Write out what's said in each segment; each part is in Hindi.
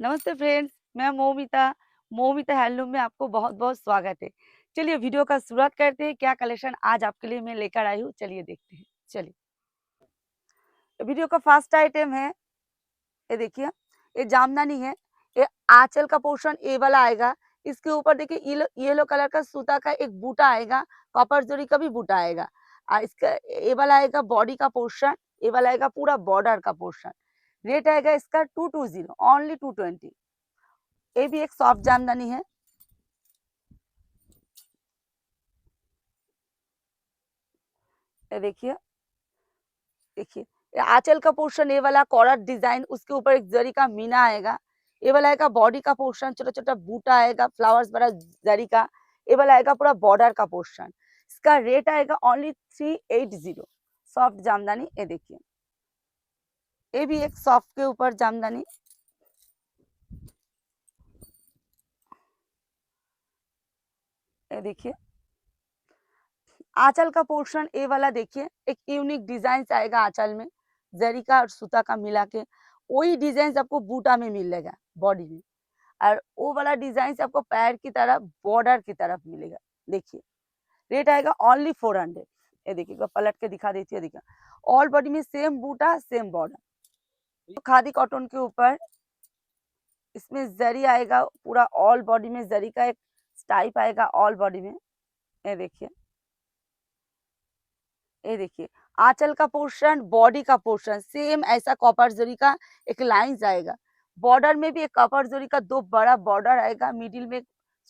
नमस्ते फ्रेंड्स, मैं मोमिता। मोमिता हैंडलूम में आपको बहुत-बहुत स्वागत है। चलिए वीडियो का शुरुआत करते हैं। क्या कलेक्शन आज आपके लिए मैं लेकर आई हूँ, चलिए देखते हैं। चलिए, वीडियो का फर्स्ट आइटम है, ये देखिए, ये जामदानी है। ये आँचल का पोर्शन ये वाला आएगा। इसके ऊपर देखिए येलो येलो कलर का सूता का एक बूटा आएगा, कॉपर जरी का भी बूटा आएगा। इसका ये वाला आएगा बॉडी का पोर्शन, ये वाला आएगा पूरा बॉर्डर का पोर्शन। रेट आएगा इसका 220 ओनली 220। ये भी एक सॉफ्ट जामदानी है। ये देखिए, देखिए ये आंचल का पोर्शन, ये वाला कॉलर डिजाइन, उसके ऊपर एक जरी का मीना आएगा। ये वाला आएगा बॉडी का पोर्शन, छोटा छोटा बूटा आएगा, फ्लावर्स बड़ा जरी का। ये वाला आएगा पूरा बॉर्डर का पोर्शन। इसका रेट आएगा ओनली 380। सॉफ्ट जामदानी, ये देखिए, ये भी एक सॉफ्ट के ऊपर जामदानी। ये देखिए, आंचल का पोर्शन ए वाला देखिए, एक यूनिक डिजाइन आएगा आंचल में, जरी का और सूता का मिला के। वही डिजाइन आपको बूटा में मिलेगा बॉडी में, और वो वाला डिजाइन आपको पैर की तरफ बॉर्डर की तरफ मिलेगा। देखिए, रेट आएगा ओनली 400। ये देखिए, एक बार पलट के दिखा देती है। देखिए, ऑल बॉडी में सेम बूटा सेम बॉर्डर। तो खादी कॉटन के ऊपर इसमें जरी आएगा, पूरा ऑल बॉडी में जरी का एक स्टाइप आएगा ऑल बॉडी में। ये देखिए, ये देखिए, आंचल का पोर्शन, बॉडी का पोर्शन सेम ऐसा कॉपर जरी का एक लाइन आएगा। बॉर्डर में भी एक कॉपर जरी का दो बड़ा बॉर्डर आएगा, मिडिल में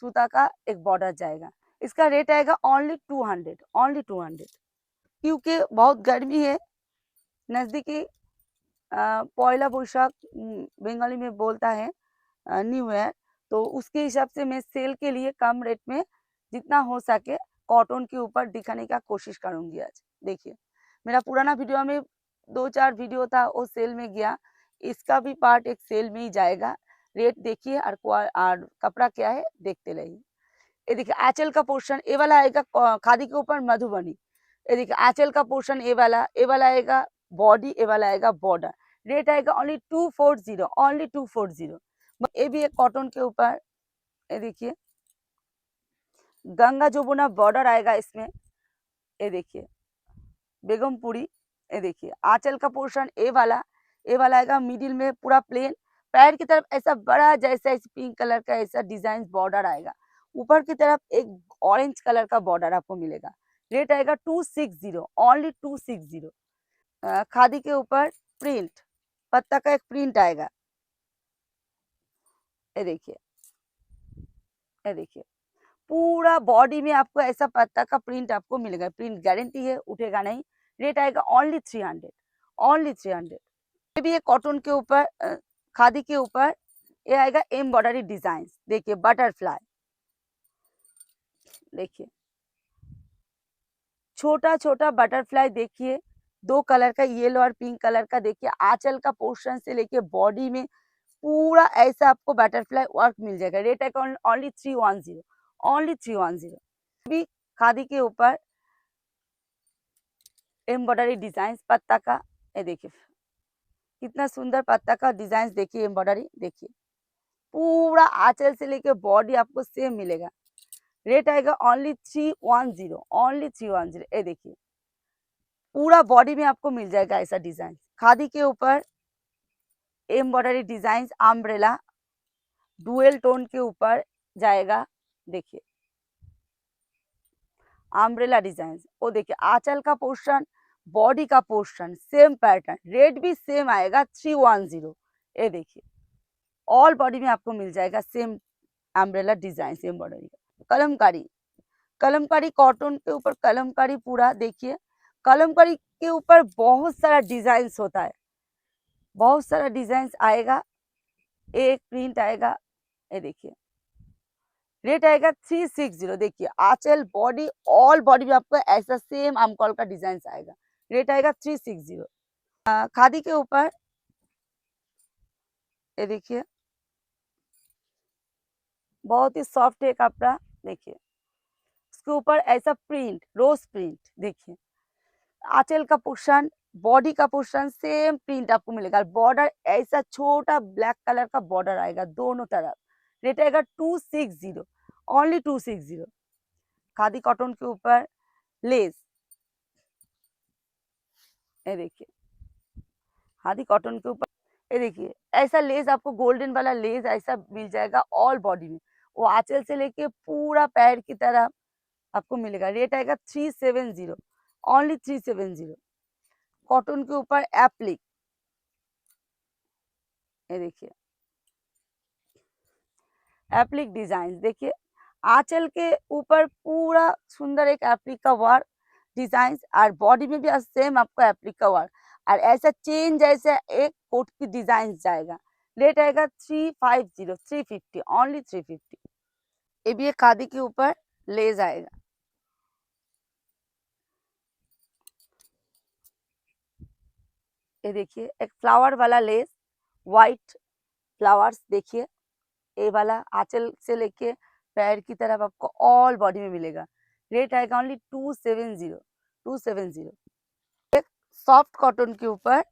सूता का एक बॉर्डर जाएगा। इसका रेट आएगा ओनली 200, ओनली 200। क्योंकि बहुत गर्मी है, नजदीकी पयला बैसाख बंगाली में बोलता है न्यू ईयर, तो उसके हिसाब से मैं सेल के लिए कम रेट में जितना हो सके कॉटन के ऊपर दिखाने का कोशिश करूंगी आज। देखिए, मेरा पुराना वीडियो में 2-4 वीडियो था, वो सेल में गया। इसका भी पार्ट एक सेल में ही जाएगा। रेट देखिए और कपड़ा क्या है देखते रहिए। ये देखिए, आंचल का पोर्शन ए वाला आएगा खादी के ऊपर मधुबनी। ये देखिए, आंचल का पोर्शन ए वाला आएगा बॉडी, ए वाला आएगा बॉर्डर। रेट आएगा ओनली 240, ओनली 240। ये भी एक कॉटन के ऊपर, ये देखिए, गंगा जमुना बॉर्डर आएगा इसमें। ये देखिए, बेगमपुरी। ये देखिए, आंचल का पोर्शन ए वाला आएगा मिडिल में पूरा प्लेन। पैर की तरफ ऐसा बड़ा जैसा इस पिंक कलर का ऐसा डिजाइन बॉर्डर आएगा। ऊपर की तरफ एक ऑरेंज कलर का बॉर्डर आपको मिलेगा। रेट आएगा 260, ओनली 260। खादी के ऊपर प्रिंट, पत्ता का एक प्रिंट आएगा। ये देखिए, ये देखिए, पूरा बॉडी में आपको ऐसा पत्ता का प्रिंट आपको मिलेगा। प्रिंट गारंटी है, उठेगा नहीं। रेट आएगा ओनली 300, ओनली 300। ये भी एक कॉटन के ऊपर खादी के ऊपर ये आएगा एम्ब्रॉयडरी डिजाइन। देखिए, बटरफ्लाई, देखिए, छोटा छोटा बटरफ्लाई देखिए, दो कलर का, येलो और पिंक कलर का। देखिए, आंचल का पोर्शन से लेके बॉडी में पूरा ऐसा आपको बटरफ्लाई वर्क मिल जाएगा। रेट है ओनली 310, ओनली 310। भी खादी के ऊपर एम्ब्रॉयडरी डिजाइन पत्ता का। ये देखिए, कितना सुंदर पत्ता का डिजाइन। देखिए, एम्ब्रॉयडरी देखिए, पूरा आंचल से लेके बॉडी आपको सेम मिलेगा। रेट आएगा ओनली 310, ओनली 310। ये देखिए, पूरा बॉडी में आपको मिल जाएगा ऐसा डिजाइन। खादी के ऊपर embroidery design, umbrella dual tone के ऊपर जाएगा। देखिए, अम्ब्रेला डिजाइन। वो देखिए, आंचल का पोर्शन, बॉडी का पोर्शन सेम पैटर्न, रेट भी सेम आएगा 310। ये देखिए, ऑल बॉडी में आपको मिल जाएगा same umbrella design, same border. Kalamkari, Kalamkari cotton के ऊपर कलमकारी पूरा। देखिए, कलमकारी के ऊपर बहुत सारा डिजाइन होता है, बहुत सारा डिजाइन आएगा। एक प्रिंट आएगा। ये देखिए, रेट आएगा 360। देखिए, आंचल बॉडी ऑल बॉडी में आपको ऐसा सेम आमकॉल का डिजाइन आएगा। रेट आएगा 360। खादी के ऊपर ये देखिए, बहुत ही सॉफ्ट है कपड़ा। देखिए, उसके ऊपर ऐसा प्रिंट, रोज प्रिंट। देखिए, आंचल का पोर्शन, बॉडी का पोर्शन सेम प्रिंट आपको मिलेगा। बॉर्डर ऐसा छोटा ब्लैक कलर का बॉर्डर आएगा दोनों तरफ। रेट आएगा 260, ओनली 260। खादी कॉटन के ऊपर लेस, ये देखिए खादी कॉटन के ऊपर, ये देखिए ऐसा लेस आपको गोल्डन वाला लेस ऐसा मिल जाएगा ऑल बॉडी में। वो आंचल से लेके पूरा पैर की तरह आपको मिलेगा। रेट आएगा 370, ओनली 370। कॉटन के ऊपर एप्लिक, ये देखिए एप्लिक डिजाइन, देखिए आंचल के ऊपर पूरा सुंदर एक एप्लिक का वर्क डिजाइन, और बॉडी में भी सेम आपको एप्लिक का वर्क, और ऐसा चेन जैसे एक कोट की डिजाइन जाएगा। रेट आएगा 350, 350, ओनली 350। ये भी एक खादी के ऊपर लेस आएगा। ये देखिए एक फ्लावर वाला लेस, व्हाइट फ्लावर्स, देखिए ये वाला आंचल से लेके पैर की तरफ आपको ऑल बॉडी में मिलेगा। रेट आएगा ओनली 270, 270। एक सॉफ्ट कॉटन के ऊपर,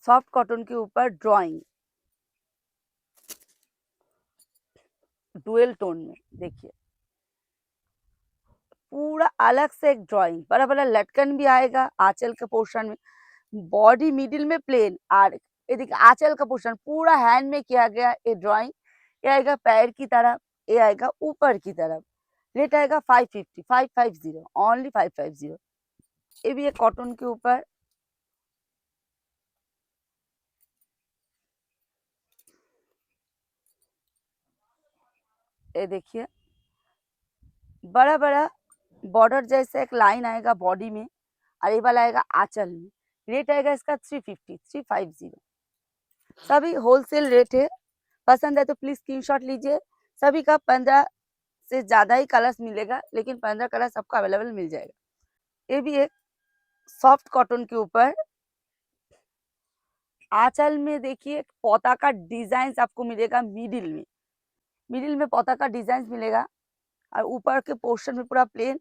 सॉफ्ट कॉटन के ऊपर ड्राइंग डुअल टोन में, देखिए पूरा अलग से एक ड्राइंग, बड़ा बड़ा लटकन भी आएगा आंचल के पोर्शन में। बॉडी मिडिल में प्लेन, और ये देखिए आंचल का पोर्शन पूरा हैंड में किया गया ये ड्राइंग। ये आएगा पैर की तरफ, ये आएगा ऊपर की तरफ। रेट आएगा 550, 550, ओनली 550। ये भी है कॉटन के ऊपर, ये देखिए बड़ा बड़ा बॉर्डर जैसे एक लाइन आएगा बॉडी में, और ये वाला आएगा आंचल में। रेट आएगा इसका 350, 350। सभी होलसेल रेट है। पसंद है तो प्लीज स्क्रीनशॉट लीजिए। सभी का 15 से ज्यादा ही कलर्स मिलेगा, लेकिन 15 कलर सबको अवेलेबल मिल जाएगा। ये भी एक सॉफ्ट कॉटन के ऊपर आंचल में, देखिए पौधा का डिजाइन आपको मिलेगा मिडिल में, मिडिल में पौधा का डिजाइन मिलेगा, और ऊपर के पोर्शन में पूरा प्लेन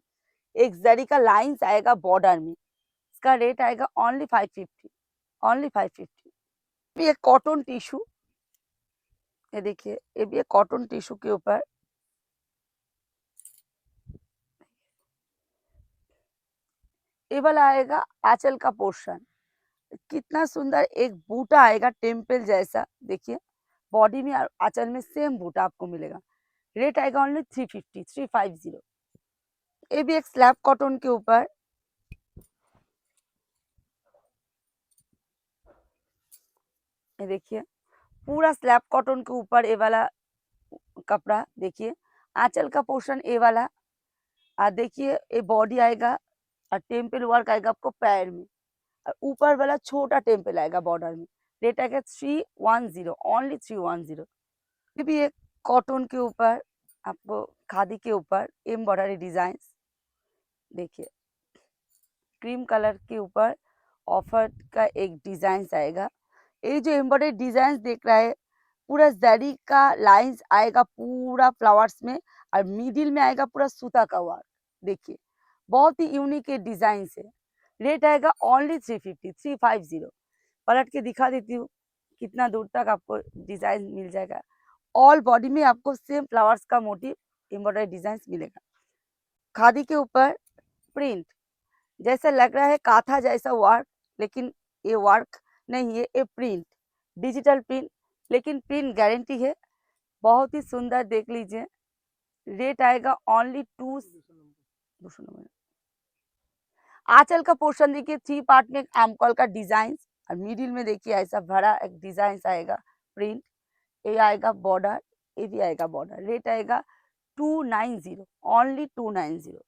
एक जरी का लाइंस आएगा बॉर्डर में। इसका रेट आएगा ओनली 550, ओनली 550। भी एक कॉटन टिश्यू, ये देखिए ये भी एक कॉटन टिश्यू के ऊपर, ये वाला आएगा आंचल का पोर्शन। कितना सुंदर एक बूटा आएगा टेम्पल जैसा, देखिए बॉडी में और आंचल में सेम बूटा आपको मिलेगा। रेट आएगा ओनली 350, 350। ये भी एक स्लैब कॉटन के ऊपर, ये देखिए पूरा स्लैब कॉटन के ऊपर ये वाला कपड़ा, देखिए आंचल का पोर्शन ये वाला, और देखिए ये बॉडी आएगा और टेम्पल वर्क आएगा आपको पैर में, और ऊपर वाला छोटा टेम्पल आएगा बॉर्डर में। रेट आएगा 310, ओनली 310। ये भी एक कॉटन के ऊपर आपको खादी के ऊपर एम्ब्रॉयडरी डिजाइन, देखिए क्रीम कलर के ऊपर ऑफर का एक डिजाइन आएगा। ये जो एम्ब्रॉयडरी डिजाइन देख रहा है पूरा जरी का लाइंस आएगा पूरा फ्लावर्स में, और मिडिल में आएगा पूरा सूता का वर्क, देखिए बहुत ही यूनिक ये डिजाइन है। रेट आएगा ओनली 350, 350। पलट के दिखा देती हूँ कितना दूर तक आपको डिजाइन मिल जाएगा। ऑल बॉडी में आपको सेम फ्लावर्स का मोटिव एम्ब्रॉयडरी डिजाइन मिलेगा। खादी के ऊपर प्रिंट जैसा लग रहा है काथा जैसा वर्क, लेकिन ये वर्क नहीं है, ये प्रिंट डिजिटल प्रिंट, लेकिन प्रिंट गारंटी है। बहुत ही सुंदर, देख लीजिए। रेट आएगा ओनली 200। आंचल का पोर्शन देखिए 3 पार्ट में आमकॉल का डिजाइन, और मिडिल में देखिए ऐसा बड़ा एक डिजाइन आएगा प्रिंट। ये आएगा बॉर्डर, ये भी आएगा बॉर्डर। रेट आएगा 290, ओनली 290।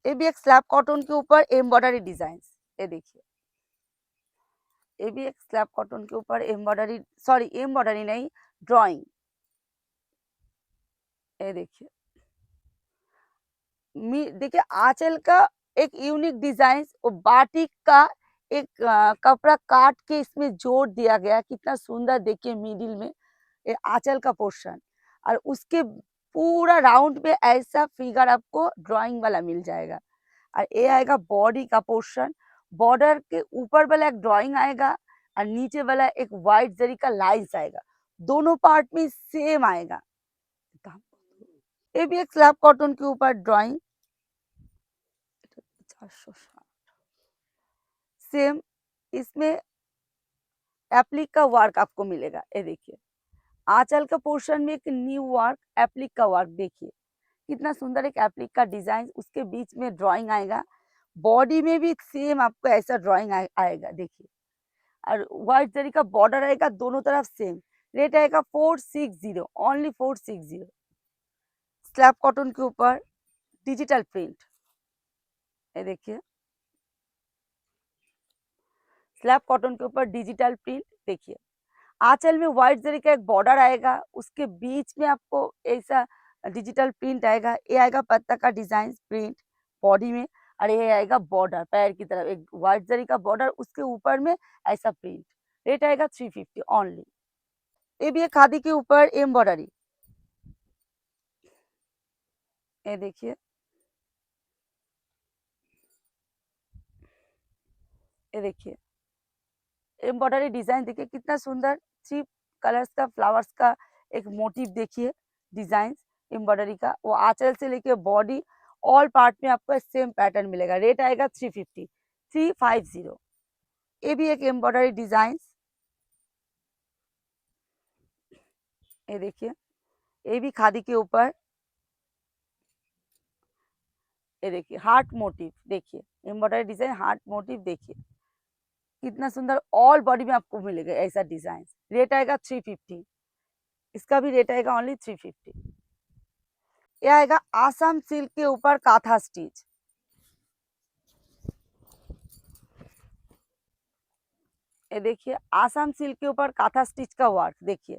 ये भी एक स्लैब कॉटन के ऊपर एम्ब्रॉयडरी डिजाइन, ये देखिए ये भी एक स्लैब कॉटन के ऊपर एम्ब्रॉयडरी, सॉरी एम्ब्रॉयडरी नहीं, ड्राइंग, ये देखिए देखिए आंचल का एक यूनिक डिजाइन, और बाटिक का एक कपड़ा काट के इसमें जोड़ दिया गया, कितना सुंदर, देखिए मिडिल में ये आंचल का पोर्शन, और उसके पूरा राउंड में ऐसा फिगर आपको ड्राइंग वाला मिल जाएगा। और ये आएगा बॉडी का पोर्शन। बॉर्डर के ऊपर वाला एक ड्राइंग आएगा और नीचे वाला एक व्हाइट जरी का लाइंस आएगा, दोनों पार्ट में सेम आएगा। ये भी एक स्लैब कॉटन के ऊपर ड्राइंग, 460 सेम। इसमें एप्लिक का वर्क आपको मिलेगा। ये देखिए आंचल का पोर्शन में एक न्यू वर्क, एप्लिक का वर्क देखिए कितना सुंदर, एक एप्लिक का डिजाइन, उसके बीच में ड्राइंग आएगा। बॉडी में भी सेम आपको ऐसा ड्राइंग आएगा देखिए, और व्हाइट जरी का बॉर्डर आएगा दोनों तरफ सेम। रेट आएगा 460, ओनली 460। स्लैब कॉटन के ऊपर डिजिटल प्रिंट, ये देखिए स्लैब कॉटन के ऊपर डिजिटल प्रिंट देखिए। आंचल में व्हाइट जरी का एक बॉर्डर आएगा, उसके बीच में आपको ऐसा डिजिटल प्रिंट आएगा। ये आएगा पत्ता का डिजाइन प्रिंट बॉडी में, और ये आएगा बॉर्डर पैर की तरफ एक व्हाइट जरी का बॉर्डर, उसके ऊपर में ऐसा प्रिंट। रेट आएगा 350 ओनली। ये भी है खादी के ऊपर एम्ब्रॉयडरी, ये देखिए, ये देखिए एम्ब्रॉयडरी डिजाइन देखिए कितना सुंदर, 3 कलर्स का फ्लावर्स का एक मोटिव देखिए, डिजाइन एम्ब्रॉयडरी का। वो आंचल से लेके बॉडी ऑल पार्ट में आपको सेम पैटर्न मिलेगा। रेट आएगा 350, 350। ये भी एक एम्ब्रॉयडरी डिजाइन, ये देखिए ये भी खादी के ऊपर, ये देखिए हार्ट मोटिव देखिए, एम्ब्रॉयडरी डिजाइन हार्ट मोटिव देखिए कितना सुंदर, ऑल बॉडी में आपको मिलेगा ऐसा डिजाइन। रेट आएगा 350, इसका भी रेट आएगा ओनली 350। ये आएगा आसाम सिल्क के ऊपर काथा स्टिच, ये देखिए आसाम सिल्क के ऊपर काथा स्टिच का वर्क देखिए।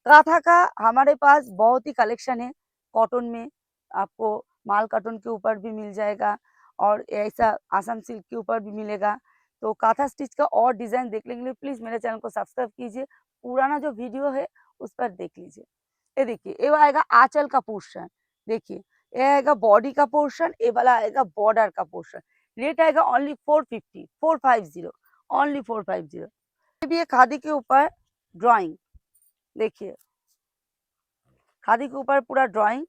काथा का हमारे पास बहुत ही कलेक्शन है, कॉटन में आपको माल कॉटन के ऊपर भी मिल जाएगा और ऐसा आसाम सिल्क के ऊपर भी मिलेगा। तो काथा स्टिच का और डिजाइन देखने के लिए प्लीज मेरे चैनल को सब्सक्राइब कीजिए, पुराना जो वीडियो है उस पर देख लीजिए। ये देखिए ये आएगा आंचल का पोर्शन देखिए, ये आएगा बॉडी का पोर्शन, ये वाला आएगा बॉर्डर का पोर्शन। रेट आएगा ओनली 450, 450 ओनली 450। ये भी है खादी के ऊपर ड्राइंग देखिए, खादी के ऊपर पूरा ड्राइंग,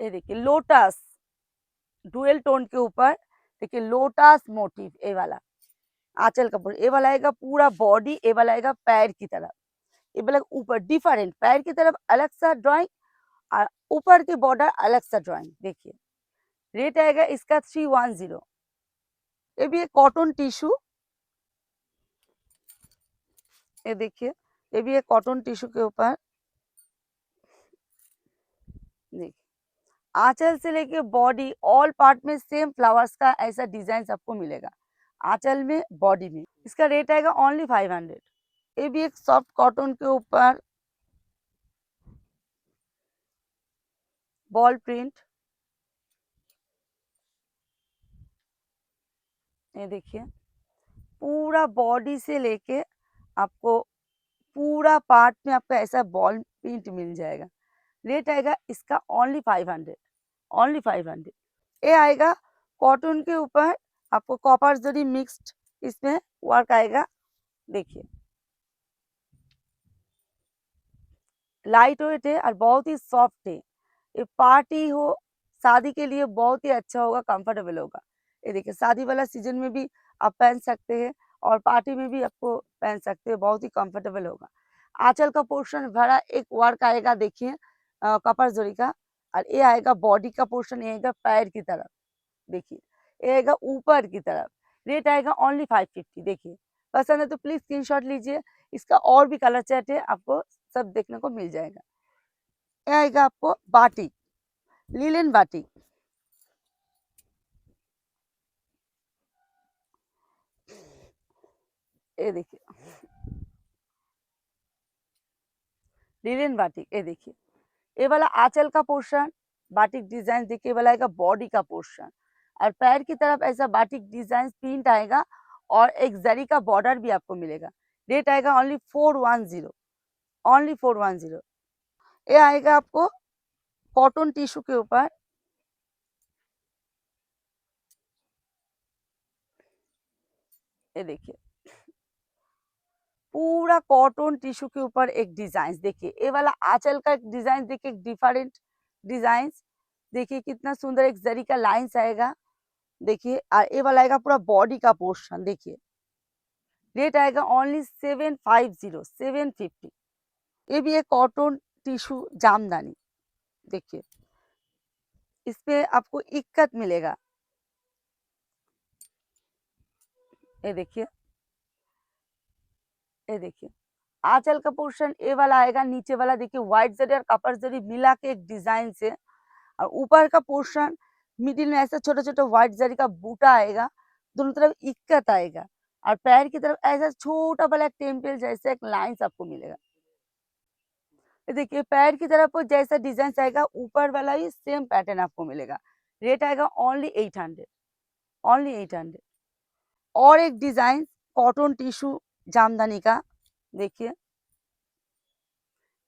ये देखिए लोटस डुअल टोन के ऊपर देखिए लोटस मोटिव, ये वाला आंचल का पूरा, ये वाला आएगा पूरा बॉडी, ये वाला आएगा पैर की तरफ, ये वाला ऊपर डिफरेंट पैर की तरफ अलग सा ड्राइंग और ऊपर की बॉर्डर अलग सा ड्राइंग देखिए। रेट आएगा इसका 310। ये भी एक कॉटन टिश्यू, ये देखिए ये भी एक कॉटन टिश्यू के ऊपर देखिए, आंचल से लेके बॉडी ऑल पार्ट में सेम फ्लावर्स का ऐसा डिजाइन आपको मिलेगा, आंचल में बॉडी में। इसका रेट आएगा ओनली 500। ये भी एक सॉफ्ट कॉटन के ऊपर बॉल प्रिंट, ये देखिए पूरा बॉडी से लेके आपको पूरा पार्ट में आपको ऐसा बॉल प्रिंट मिल जाएगा। रेट आएगा इसका ओनली 500, ओनली 500। ये आएगा कॉटन के ऊपर आपको कॉपर जरी मिक्स्ड इसमें वर्क आएगा देखिए, लाइट वेट है और बहुत ही सॉफ्ट है। ये पार्टी हो शादी के लिए बहुत ही अच्छा होगा, कंफर्टेबल होगा। ये देखिए शादी वाला सीजन में भी आप पहन सकते हैं और पार्टी में भी आपको पहन सकते हैं, बहुत ही कंफर्टेबल होगा। आंचल का पोर्शन भरा एक वर्क आएगा देखिए कपर जरी का, और ये आएगा बॉडी का पोर्शन, ये आएगा पैर की तरफ देखिए, ये आएगा ऊपर की तरफ। रेट आएगा ओनली 550 देखिए। पसंद है तो प्लीज स्क्रीनशॉट लीजिए, इसका और भी कलर चार्ट है आपको सब देखने को मिल जाएगा। ये आएगा आपको बाटिक, लिलन बाटिक, ये देखिए लिलन बाटिक, ये देखिए ये वाला आंचल का पोर्शन बाटिक डिजाइन देखिए, वाला आएगा बॉडी का पोर्शन और पैर की तरफ ऐसा बाटिक डिजाइन प्रिंट आएगा और एक जरी का बॉर्डर भी आपको मिलेगा। रेट आएगा ओनली 410, ओनली 410। ये आएगा आपको कॉटन टिश्यू के ऊपर, ये देखिए पूरा कॉटन टिश्यू के ऊपर एक डिजाइन देखिए, ये वाला आंचल का एक डिजाइन देखिए, डिफरेंट डिजाइन देखिए कितना सुंदर एक जरी का लाइंस आएगा देखिए। और ये वाला आएगा पूरा बॉडी का पोर्शन देखिए, रेट आएगा ओनली 750 ये भी एक कॉटन टिश्यू जामदानी देखिए, इसमें आपको इक्कत मिलेगा। ये देखिए, ये देखिए आंचल का पोर्शन ए वाला आएगा, नीचे वाला देखिए व्हाइट जरी और कॉपर जरी मिला के एक डिजाइन से, और ऊपर का पोर्शन मिडिल में ऐसा छोटा छोटा व्हाइट जरी का बूटा आएगा, दोनों तरफ इक्कत आएगा, और पैर की तरफ ऐसा छोटा वाला एक टेम्पल जैसा एक लाइंस आपको मिलेगा। ये देखिए पैर की तरफ जैसा डिजाइन आएगा, ऊपर वाला ही सेम पैटर्न आपको मिलेगा। रेट आएगा ओनली 800, ओनली 800। और एक डिजाइन कॉटन टिश्यू जामदानी का देखिए,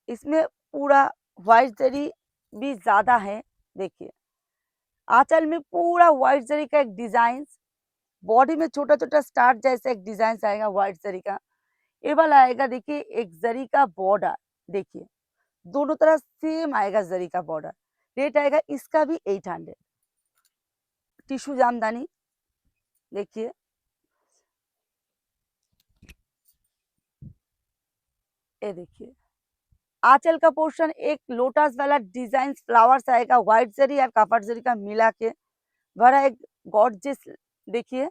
इसमें पूरा व्हाइट जरी भी ज्यादा है देखिए, आंचल में पूरा व्हाइट जरी का एक डिजाइन, बॉडी में छोटा छोटा स्टार जैसा एक डिजाइन आएगा व्हाइट जरी का। ये वाला आएगा देखिए एक जरी का बॉर्डर देखिए, दोनों तरफ सेम आएगा जरी का बॉर्डर। रेट आएगा इसका भी 800। टिश्यू जामदानी देखिए, ये देखिए आंचल का पोर्शन एक लोटस वाला डिजाइन फ्लावर्स आएगा, व्हाइट जरी और कॉपर जरी का मिला के भरा एक गॉर्जियस देखिए।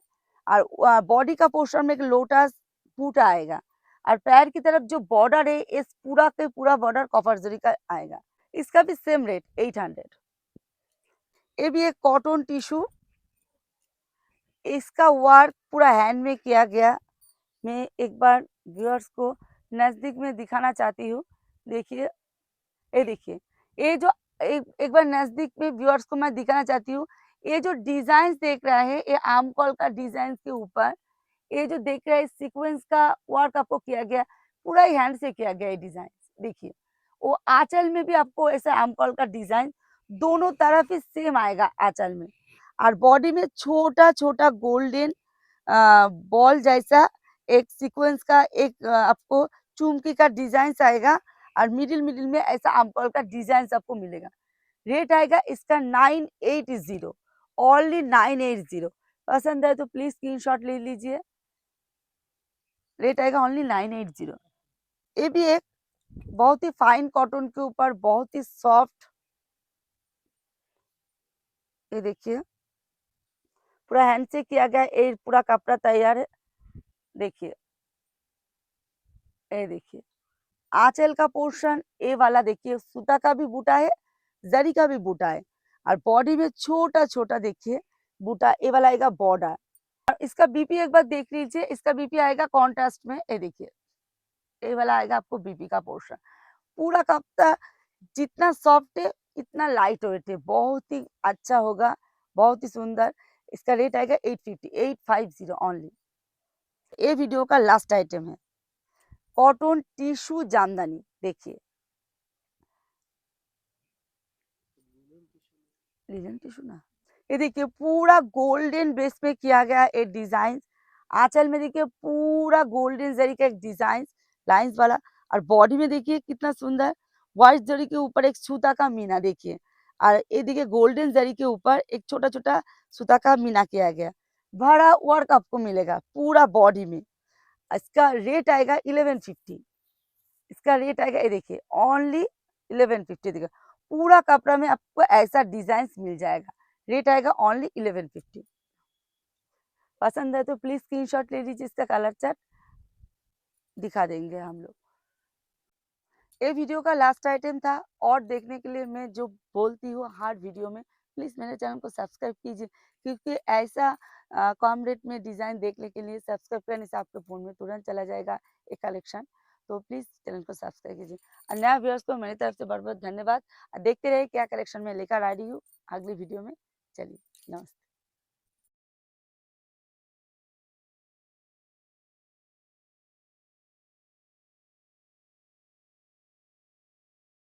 और बॉडी का पोर्शन में एक लोटस बूटा आएगा, और पैर की तरफ जो बॉर्डर है इस पूरा के पूरा बॉर्डर कॉपर जरी का आएगा। इसका भी सेम रेट 800। ये भी एक कॉटन टिश्यू, इसका वर्क पूरा हैंड में किया गया। मैं एक बार व्यूअर्स को नजदीक में दिखाना चाहती हूँ देखिए, ये देखिए ये जो एक बार नजदीक में व्यूअर्स को मैं दिखाना चाहती हूँ। ये जो डिजाइन देख रहा है ये आमकॉल का डिजाइन के ऊपर, ये जो देख रहा है सीक्वेंस का वर्क आपको किया गया, पूरा ही हैंड से किया गया ये डिजाइन देखिए। वो आंचल में भी आपको ऐसा आमकॉल का डिजाइन दोनों तरफ ही सेम आएगा आंचल में, और बॉडी में छोटा छोटा गोल्डन बॉल जैसा एक सीक्वेंस का एक आपको चुमकी का डिजाइन आएगा, और मिडिल मिडिल में ऐसा आमकॉल का डिजाइन आपको मिलेगा। रेट आएगा इसका 980, ओनली 980। पसंद है तो प्लीज स्क्रीनशॉट ले लीजिए। रेट आएगा ओनली 980। ये भी एक बहुत ही फाइन कॉटन के ऊपर बहुत ही सॉफ्ट, ये देखिए पूरा हैंड से किया गया, ये पूरा कपड़ा तैयार है देखिए। ये देखिए आंचल का पोर्शन ए वाला देखिए, सूता का भी बूटा है, जरी का भी बूटा है, और बॉडी में छोटा छोटा देखिए बूटा ए वाला आएगा बॉर्डर। और इसका बीपी एक बार देख लीजिए, इसका बीपी आएगा कॉन्ट्रास्ट में, ये देखिए ए वाला आएगा आपको बीपी का पोर्शन। पूरा कपड़ा जितना सॉफ्ट है इतना लाइट वेट है, बहुत ही अच्छा होगा, बहुत ही सुंदर। इसका रेट आएगा 850 ओनली। ये वीडियो का लास्ट आइटम है कॉटन टिश्यू जामदानी देखिए, लिनन टिश्यू ना, ये देखिए पूरा गोल्डन बेस पे किया गया एक डिजाइन। आंचल में देखिए पूरा गोल्डन जरी का एक डिजाइन लाइंस वाला, और बॉडी में देखिए कितना सुंदर व्हाइट जरी के ऊपर एक सूता का मीना देखिए, और ये देखिए गोल्डन जरी के ऊपर एक छोटा छोटा सूता का मीना किया गया, बड़ा वर्क आपको मिलेगा पूरा बॉडी में। इसका रेट आएगा 1150। इसका रेट आएगा ये देखिए ओनली 1150 देखिए, पूरा कपड़ा में आपको ऐसा डिजाइन मिल जाएगा। रेट आएगा ओनली 1150। पसंद है तो प्लीज स्क्रीनशॉट ले लीजिए, इसका कलर चार्ट दिखा देंगे हम लोग। ये वीडियो का लास्ट आइटम था, और देखने के लिए मैं जो बोलती हूँ हर वीडियो में, प्लीज मेरे चैनल को सब्सक्राइब कीजिए, क्योंकि ऐसा कम रेट में डिजाइन देखने के लिए सब्सक्राइब करने से आपके फोन में तुरंत चला जाएगा एक कलेक्शन। तो प्लीज चैनल को सब्सक्राइब कीजिए, और नया व्यूअर्स को मेरी तरफ से बहुत बहुत धन्यवाद। देखते रहिए क्या कलेक्शन में लेकर आ रही हूँ अगली वीडियो में। चलिए नमस्ते।